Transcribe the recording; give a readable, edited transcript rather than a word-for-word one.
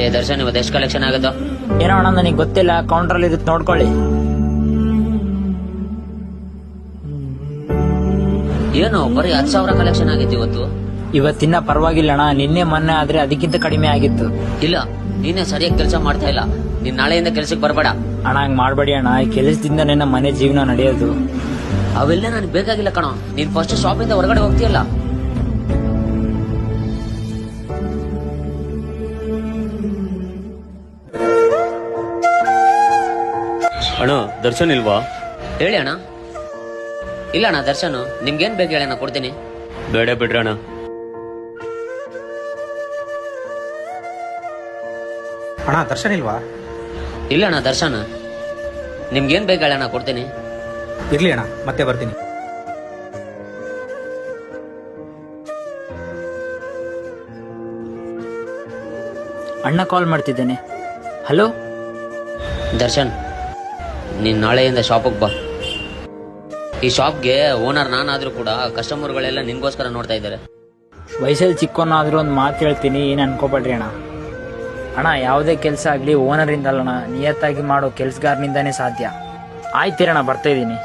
ಏ ದರ್ಶನ್, ಇವತ್ತು ಎಷ್ಟು ಕಲೆಕ್ಷನ್ ಆಗುತ್ತೋ? ಏನೋ ಅಣ್ಣ ನನಗೆ ಗೊತ್ತಿಲ್ಲ, ಕೌಂಟ್ರಲ್ಲಿ ಇರುತ್ತೆ ನೋಡ್ಕೊಳ್ಳಿ. ಏನು ಬರೀ 10,000 ಕಲೆಕ್ಷನ್ ಆಗಿತ್ತು ಇವತ್ತು? ಇವತ್ತಿನ ಪರವಾಗಿಲ್ಲ ಅಣ್ಣ, ನಿನ್ನೆ ಮೊನ್ನೆ ಆದ್ರೆ ಅದಕ್ಕಿಂತ ಕಡಿಮೆ ಆಗಿತ್ತು. ಇಲ್ಲ, ನೀನೇ ಸರಿಯಾಗಿ ಕೆಲಸ ಮಾಡ್ತಾ ಇಲ್ಲ. ನೀನ್ ನಾಳೆಯಿಂದ ಕೆಲ್ಸಕ್ಕೆ ಬರಬೇಡ. ಅಣ್ಣ ಹಂಗ್ ಮಾಡ್ಬೇಡಿ ಅಣ್ಣ, ಈ ಕೆಲಸದಿಂದನೇ ನಮ್ಮ ಮನೆ ಜೀವನ ನಡೆಯೋದು. ಅವೆಲ್ಲ ನನಗೆ ಬೇಕಾಗಿಲ್ಲ ಕಣೋ. ನೀನ್ ಫಸ್ಟ್ ಶಾಪಿಂದ ಹೊರಗಡೆ ಹೋಗ್ತೀಯಲ್ಲ. ಅಣ್ಣ ದರ್ಶನ್ ಇಲ್ವಾ? ಹೇಳಿ ಅಣ್ಣ. ಇಲ್ಲ ಅಣ್ಣ ದರ್ಶನ್, ನಿಮ್ಗೇನ್ ಬೇಕು ಹೇಳಿ, ಅಣ್ಣ ಕೊಡ್ತೀನಿ. ಬೇಡ ಬಿಡ್ರಣ್ಣ. ಅಣ್ಣ ದರ್ಶನ್ ಇಲ್ವಾ? ಇಲ್ಲ ಅಣ್ಣ ದರ್ಶನ್, ನಿಮ್ಗೇನ್ ಬೇಕು ಹೇಳಿ, ಅಣ್ಣ ಕೊಡ್ತೀನಿ. ಇರ್ಲಿ ಅಣ್ಣ, ಮತ್ತೆ ಬರ್ತೀನಿ. ಅಣ್ಣ ಕಾಲ್ ಮಾಡ್ತಿದ್ದೇನೆ. ಹಲೋ ದರ್ಶನ್, ನೀನ್ ನಾಳೆಯಿಂದ ಶಾಪಿಗೆ ಬಾ. ಈ ಶಾಪ್ಗೆ ಓನರ್ ನಾನಾದ್ರೂ ಕೂಡ ಕಸ್ಟಮರ್ಗಳೆಲ್ಲ ನಿನ್ಗೋಸ್ಕರ ನೋಡ್ತಾ ಇದ್ದಾರೆ. ವಯಸ್ಸಲ್ಲಿ ಚಿಕ್ಕವನಾದ್ರೂ ಒಂದು ಮಾತು ಹೇಳ್ತೀನಿ, ಏನು ಅನ್ಕೋಬೇಡ್ರಿ ಅಣ್ಣ. ಅಣ್ಣ ಯಾವುದೇ ಕೆಲಸ ಆಗಲಿ ಓನರಿಂದ ಅಲ್ಲಣ್ಣ, ನಿಯತ್ತಾಗಿ ಮಾಡೋ ಕೆಲ್ಸಗಾರನಿಂದಾನೇ ಸಾಧ್ಯ. ಆಯ್ತಿರಣ್ಣ, ಬರ್ತಾ ಇದ್ದೀನಿ.